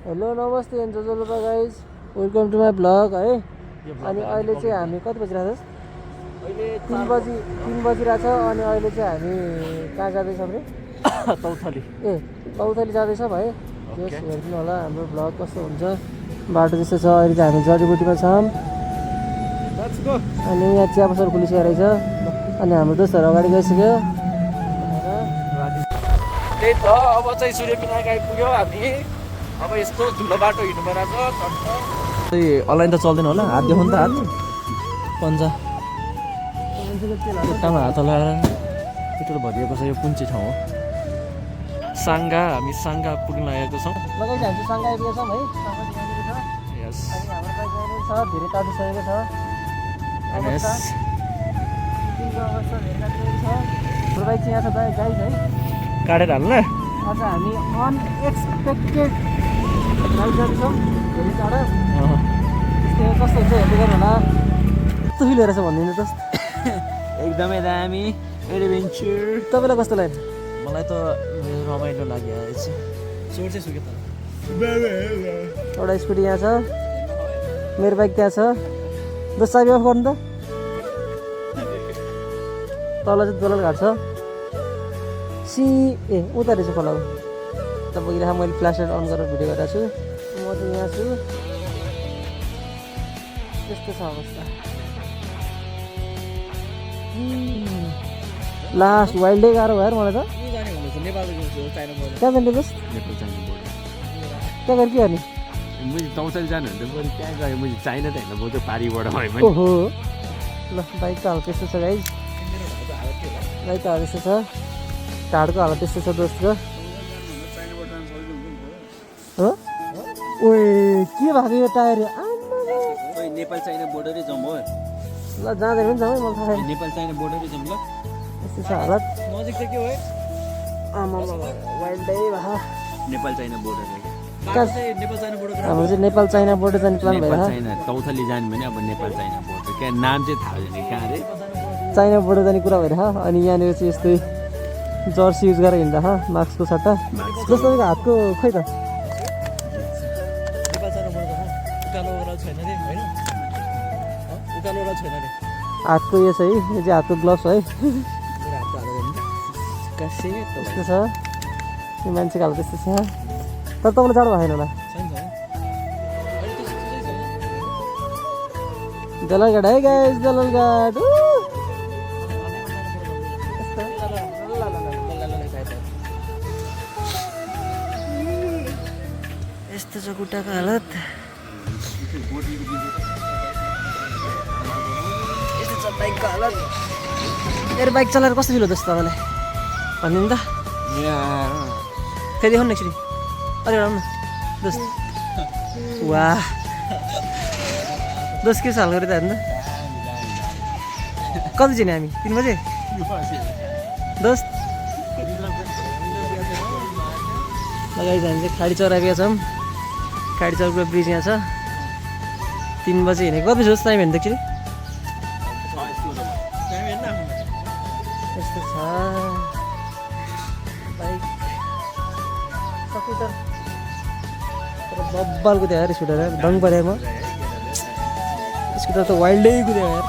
Hello namaste and जजोलोपा guys welcome to my blog है। अनि अहिले चाहिँ हामी कति बजिरहेको छ? अहिले 3 बजिरहेछ। अनि अहिले चाहिँ हामी कहाँ जाँदैछौँ रे? तौथली। ए तौथली जाँदैछौँ है। त्यस हेरिदिनु होला हाम्रो ब्लग कस्तो हुन्छ। बाटो त्यस्तो छ। अहिले चाहिँ हामी जडीबुटीमा छौँ। अनि यहाँ चिया पसल खुलिसकेको रहेछ। अनि हाम्रो दोस्तहरू अगाडि गइसक्यो। त्यही त अब चाहिँ सूर्यपिनाक आइपुग्यो हामी। अब यस्तो धुलो बाटो हिँड्नु परेको छ। त्यही अनलाइन त चल्दैन होला। हात देखाउनु त हात पन्जा खुट्टामा हात हलाएर यत्रो भरिएको छ। यो कुन चाहिँ ठाउँ हो? साङ्गा। हामी साङ्गा पुग्न लागेको छौँ। लगाइन्छ हामी सँगै आइपुगेको छौँ है। यस अनि हाम्रो बाइक छ धेरै तातिसकेको छ। यस तिम्रो अवस्था धेरै तातिसकेको छ। हाम्रो बाइक चाहिँ यहाँ छ गाइज है। काटेर हाल्नु। आज हामी अनएक्सपेक्टेड राइड जाँदैछौँ धेरै टाढा। त्यस्तै कस्तो हुन्छ हेर्दै गर्नु होला। कस्तो फिल भइरहेछ भनिदिनु त। एकदमै दामी एडभेन्चर। तपाईँलाई कस्तो लाग्यो? मलाई त रमाइलो लाग्यो। चोर चाहिँ सुक्यो त। एउटा स्कुटी यहाँ छ। मेरो बाइक त्यहाँ छ। दस चाबी अफ गर्नु त। तल चाहिँ दोलल घाट छ। ए उता रहेछ खोला। त बगिरहेको मैले फ्ल्यास लाइट अन गरेर भिडियो गरिरहेको छु। म चाहिँ यहाँ छु। त्यस्तो छ अवस्था। लास्ट वाइल्डै गाह्रो भयो मलाई त। कहाँ जाने दोस्त? त्यहाँ गएर के गर्ने? मैले तौथली जानु भने त बरु त्यहाँ गएँ। मैले चाइना त होइन, म चाहिँ पारिबाट भएँ मैले। ओहो ल बाइक त हालत त्यस्तो छ गाइज। बाइक त हालत त्यस्तो छ। ढाडको हालत त्यस्तो छ दोस्तको। हो ओए के भएको यो टायर? नेपाल चाइना बोर्डरै जाउँ हो। ल जाँदैन पनि जाउँ है मलाई थाहा छैन। नेपाल चाइना बोर्डरै जाउँ ल। यस्तो छ हालत। नजिक चाहिँ के हो? आमा वाइल्डै भा। नेपाल चाइना बोर्डर बाटो चाहिँ नेपाल चाइना बोर्डर। हाम्रो चाहिँ नेपाल चाइना बोर्डर जाने प्लान नेपाल भयो। चाइना तौथली जाने भने अब नेपाल चाइना बोर्डर। क्या नाम चाहिँ थाहा छैन कहाँ रे। चाइना बोर्डर जाने कुरा भइरह। अनि यहाँनिर चाहिँ यस्तै जर्सी युज गरेर हिँड्दा मास्कको सट्टा। जस्तो हातको खोइ त। नेपाल चाइना बोर्डर उकालो छैन रे होइन? उकालो छैन रे। हातको यो छ है। यो चाहिँ हातको ग्लोभ्स है। मेरो हातको हालेर कासे त्यस्तो छ। यो मान्छेको हालत त्यस्तो छ। तर तपाईँलाई जाडो भएन होला। दललघाट है गाइस। दललघाट यस्तो छ खुट्टाको हालत। यस्तो छ बाइकको हालत। मेरो बाइक चलाएर कस्तो फिल हुँदैछ तपाईँलाई भनिदिनु त। फेरि देखाउनु एकचोटि। अरे आउनु न दोस्त। वाह दोस्त के साल गरेँ त हेर्नु त। कति चाहिँ हामी 3 बजे दोस्त। लगाइ हामी चाहिँ खाडी चौर आइपुगेका छौँ। खाडी चौरको ब्रिज यहाँ छ। 3 बजे हिँडेको। कति बजी टाइम हेर्नु एकचोटि। यस्तो छ बाइक सबै त बब्बाल कुद्यो यार स्कुटर यार। दङ पऱ्यो म। स्कुटर त वाइल्डै कुद्यो यार।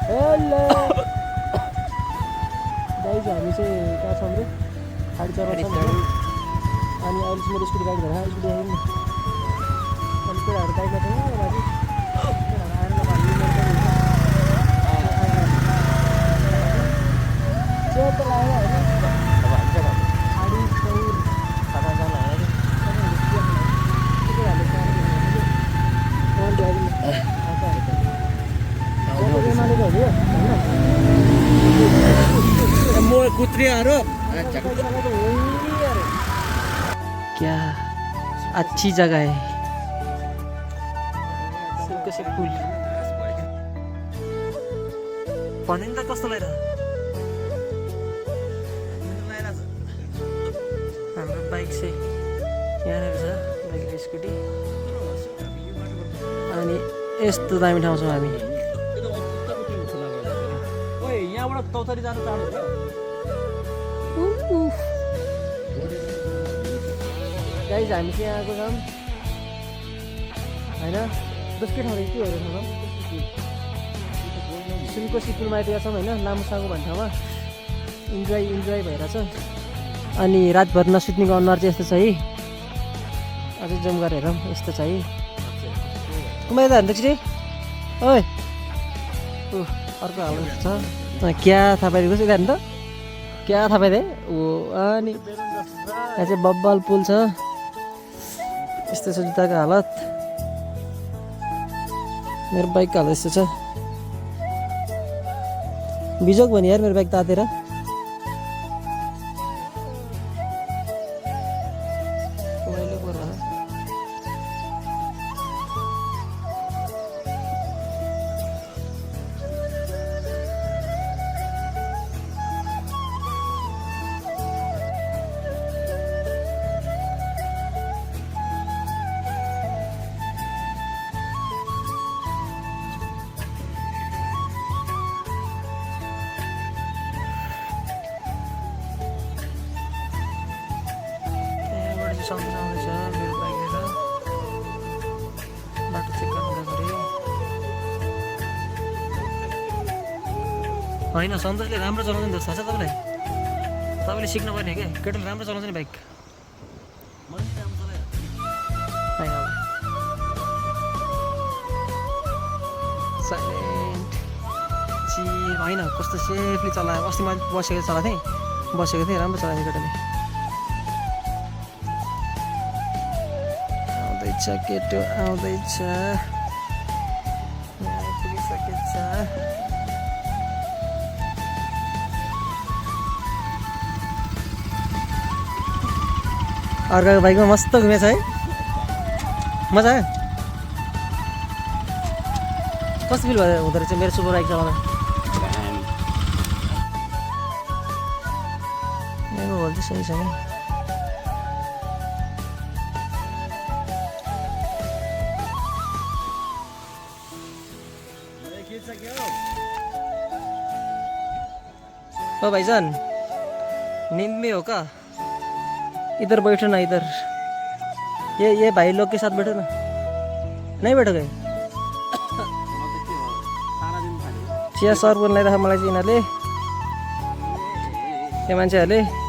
हेलो गाइज हामी चाहिँ कहाँ छौँ रे? खाडी चौरमा छौँ। अनि अहिले चाहिँ मेरो स्कुटी बाइक भएर स्कुटी आयो नि। अनि केटाहरू बाइकमा थियो बाजी। केटाहरू आएर चेत लाग्यो होइन। खाडी चौर म कुत्रियाहरू क्या अच्छी जगह है। कसै पुल भन्यो नि त कस्तो लगाइरह। हाम्रो बाइक चाहिँ यहाँनिर छ। Bike scooty. अनि यस्तो दामी ठाउँ छौँ हामी। यहाँबाट तौथली जानु टाढो छ। गाइज हामी चाहिँ आएको छौँ होइन दोस्रो ठाउँ के हेरेको छौँ सुनकोशी पुलमा आइपुगेका छौँ होइन लामोसाङको भन्ने ठाउँमा इन्जोय भइरहेछ अनि रातभर नसुत्नेको अनुहार चाहिँ यस्तो छ है अझै जम गरेर हेरौँ यस्तो छ है कुमा यता हेर्नु ओइ अर्को हाल्नु छ क्या थाहा पाइदिएको छ यता हेर्नु त क्या थाहा पाइदिए ओ अनि यहाँ चाहिँ बब्बल पुल छ यस्तो छ जुत्ताको हालत मेरो बाइकको हालत यस्तो छ बिजोग भयो नि यार मेरो बाइक तातेर सँगसँगै छ मेरो बाइक लिएर बाटो चेक गर्नु गरे होइन सन्तोषले राम्रो चलाउँछ नि त थाहा छ तपाईँले सिक्नु पर्ने क्या केटाले राम्रो चलाउँछ नि बाइक साइलेन्ट होइन कस्तो सेफली चलायो अस्ति मैले बसेको थिएँ राम्रो चलाएको केटाले आउँदैछ केटो आउँदैछ पुगिसकेछ अर्काको बाइकमा मस्त घुमेछ है मजा आयो कस्तो फिल भयो हुँदो रहेछ मेरो सुपर बाइक चलाउँदा मेरो होल चाहिँ सही छ नि ओ भाईजान नींद में हो का इधर बैठो ना इधर ये भाई लोग के साथ बैठो ना नहीं बैठो गए चिया सर बनाइरहेको मलाई चाहिँ यिनीहरूले यो मान्छेहरूले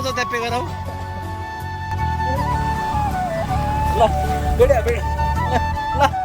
जाऊ त्या पे गरौ ल बेड्या ल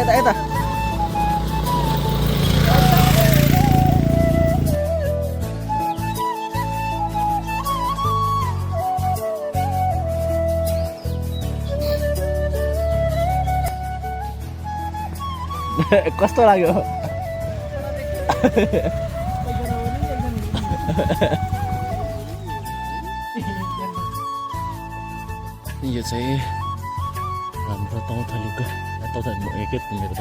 Eta. कस्तो लाग्यो यो चाहिँ हाम्रो तौथलीको मेरो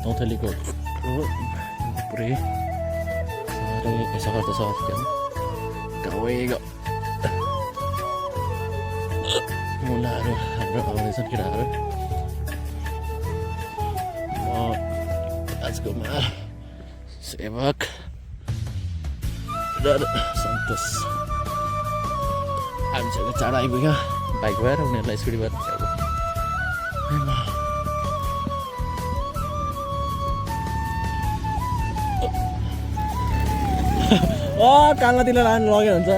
तौथलीको पुरै सहर त सहर गाउँको मुलाहरू हाम्रो आउँदैछन् केटाहरू राजकुमार सेवक र सन्तोष हामीसँग चाँडो आइपुग्यो बाइक भएर उनीहरूलाई स्कुटी भएर कान्लातिर लानु लग्यो हुन्छ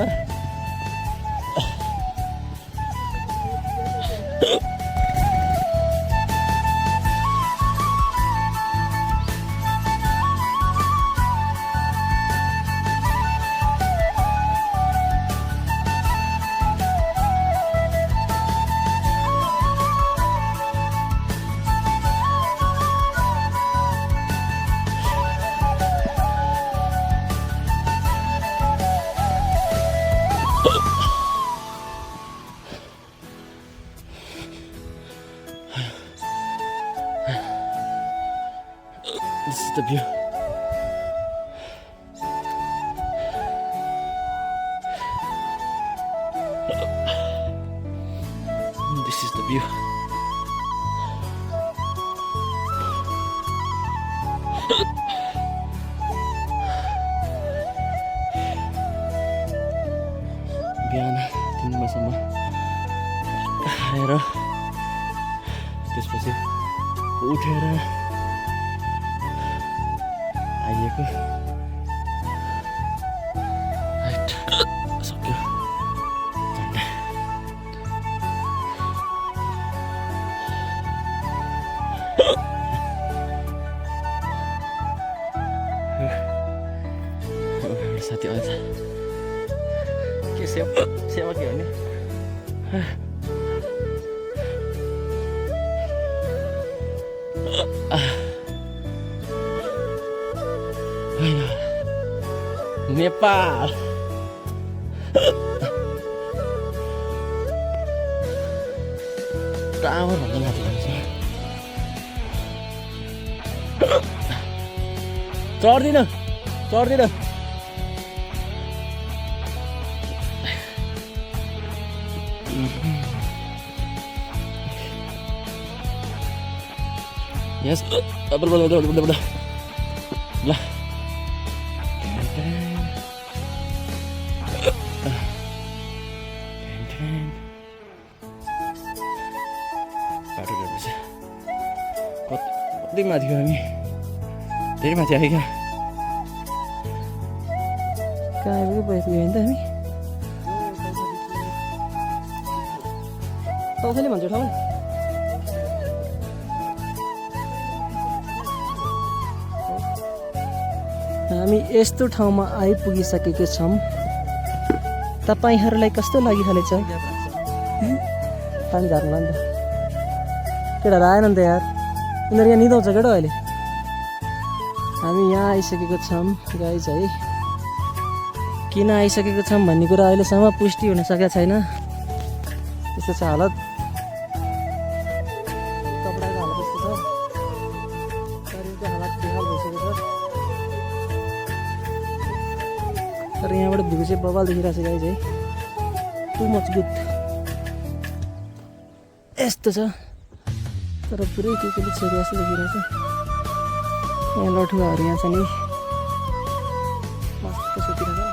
This is the view. This is the view. बिहान 3 बजेसम्म खाएर त्यसपछि उठेर आइएको सक्यो झन्डै साथी आउँछ के सेवा के हो नि नेपाल टावर भन्दा माथि हुन्छ चढ्दिन यस ल बाटो गएपछि कति माथि गयो हामी धेरै माथि आयो क्या कहाँ आइपुग्यो पुगेको होइन त हामी तौथली भन्छ ठाउँ हामी यस्तो ठाउँमा आइपुगिसकेका छौँ तपाईँहरूलाई कस्तो लागिहालेछ पानी झार्नु नि त केटाहरू आएन नि त यार उनीहरू यहाँ निदाउँछ केटा अहिले हामी यहाँ आइसकेको छौँ गाइज है किन आइसकेको छौँ भन्ने कुरा अहिलेसम्म पुष्टि हुन सकेको छैन त्यस्तो छ हालत कपडाको हालत यस्तो छ शरीरको हालत बेहाल भइसकेको छ तर यहाँबाट भ्यू चाहिँ बबाल देखिरहेको छ गाइज है टु मच गुड यस्तो छ तर पुरै के केले छोरी जस्तो देखिरहेको छ यहाँ लठुवाहरू यहाँ छ नि मस्त सुतिरहेको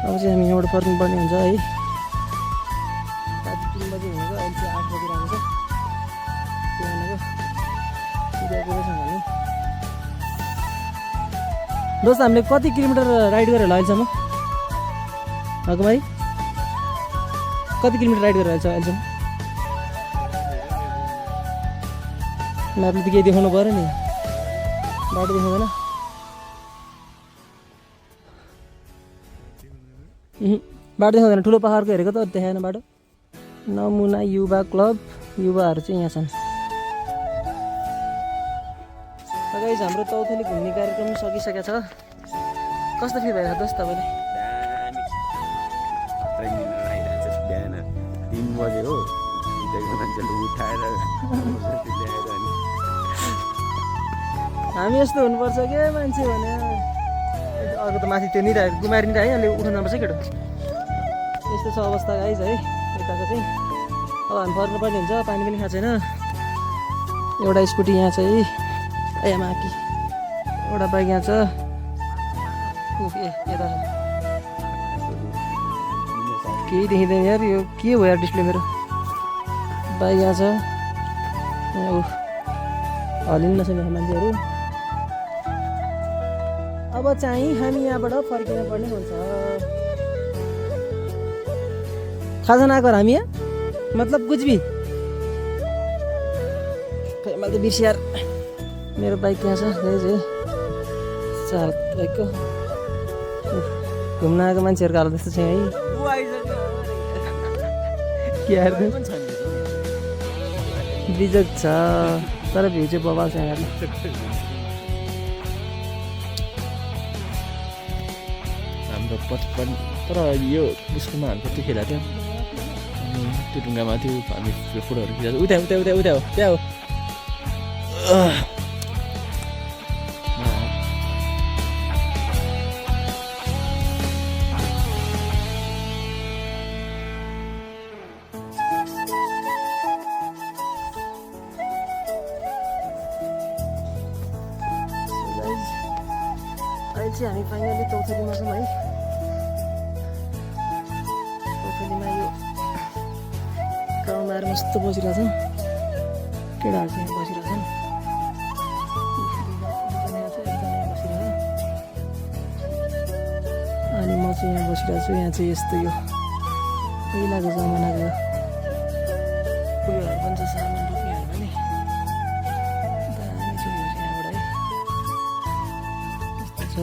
अब चाहिँ हामी यहाँबाट फर्किनुपर्ने हुन्छ है 3 बजी हुनेको अहिले चाहिँ 8 बजिरहेको छ दोस्त हामीले कति किलोमिटर राइड गरेर होला अहिलेसम्म भाइ कति किलोमिटर राइड गरेर अहिलेसम्म म्यापले त केही देखाउनु पऱ्यो नि बाटो देखाउँदैन बाटो देखाउँदैन ठुलो पाहाडको हेरेको त देखाएन बाटो नमुना युवा क्लब युवाहरू चाहिँ यहाँ छन् गाइस हाम्रो तौथली घुम्ने कार्यक्रम सकिसकेको छ कस्तो फिल भइरहेको दोस्त तपाईँले बिहान 3 बजे हो मान्छेले उठाएर हामी यस्तो हुनुपर्छ के मान्छे भने अर्को त माथि त्यो निरा गुमारी निरा है अहिले उठ्नु जानुपर्छ केटो यस्तो छ अवस्था गाइज है यताको चाहिँ अब हामी फर्नुपर्ने हुन्छ पानी पनि खाएको छैन एउटा स्कुटी यहाँ छ है ए माकी एउटा बाइक यहाँ छ ए यता छ केही देखिँदैन यार यो के हो यार डिस्प्ले मेरो बाइक यहाँ छ हलिनु नसक्ने मान्छेहरू अब चाहिँ हामी यहाँबाट फर्किन पर्ने हुन्छ खाजा नगर हामी यहाँ मतलब कुछ भी खै मैले त बिर्सियार मेरो बाइक यहाँ छ चार बाइकको घुम्न आएको मान्छेहरूको हालत त्यस्तो छ है बिजोग छ तर भ्यू चाहिँ बबाल छ यहाँ हाम्रो 55 तर यो स्कुलमा हाम्रो त्यो खेला थियो त्यो ढुङ्गामा थियो हामी फोटोहरू खिचेको उता उता उता उता हो त्यहाँ हो अहिले चाहिँ हामी फाइनली चौथलीमा छौँ है चौथलीमा यो ग्राउन्डमा आएर मस्तो बसिरहेछौँ केटाहरू चाहिँ यहाँ बसिरहेछन् अनि म चाहिँ यहाँ बसिरहेको छु यहाँ चाहिँ यस्तो यो पहिलाको जमानाको उयोहरू पनि छ सामान रुपियाँहरू पनि दामी छ यो चाहिँ यहाँबाट है यस्तो छ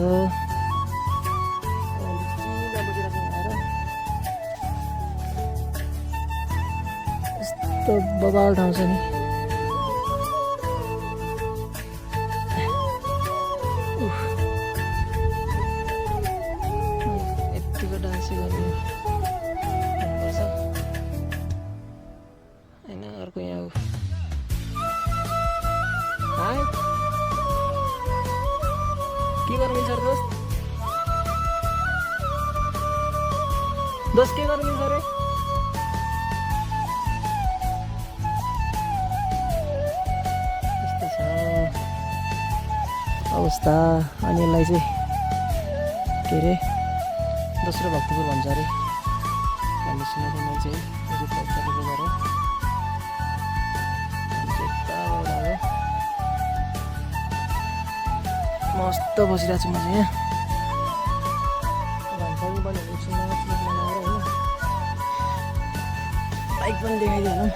यस्तो बबाल ठाउँ छ नि यतिको डान्सै गर्नु हुनुपर्छ होइन अर्को यहाँ हो हाय के गर्नु मिल्छ दोस्त दोस्त के गर्नु मिल्छ रे यस्तो छ अवस्था अनि यसलाई चाहिँ के अरे दोस्रो भक्तपुर भन्छ अरे हामीले सुनेको मान्छे है मस्त बसिरहेको छु म चाहिँ यहाँ भन्छ पनि होइन बाइक पनि देखाइदिनु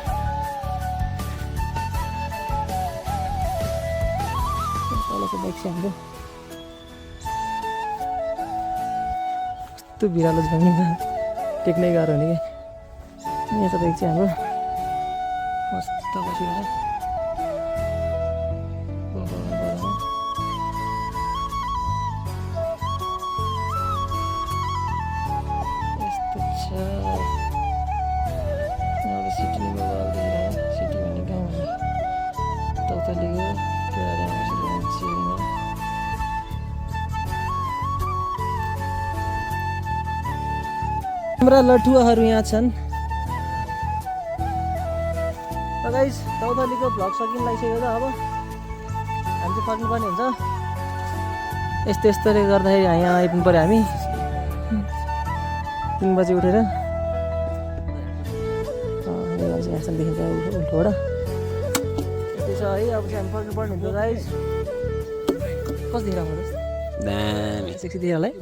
तलको बाइक चाहिँ हाम्रो कस्तो बिरालो जमिनमा टेक्नै गाह्रो हुने क्या यहाँ त बाइक चाहिँ हाम्रो मस्त बसिरहेको सिटी नै बबाल देखिरहेको सिटी भन्ने गाउँ भन्ने तौतलीको चिरीमा हाम्रा लठुवाहरू यहाँ छन् गाइस तौतलीको भ्लग सकिन लागिसक्यो त अब हामी चाहिँ फर्किनुपर्ने हुन्छ यस्तो यस्तोले गर्दाखेरि यहाँ आइपुग्नु पऱ्यो हामी 3 बजे उठेर यहाँसम्म देखिन्छ उल्टोबाट यति छ है अब चाहिँ हामी फर्किनुपर्ने हुन्छ गाइस कस्तो देखिरहेको सेक्सी देखिरहेलाई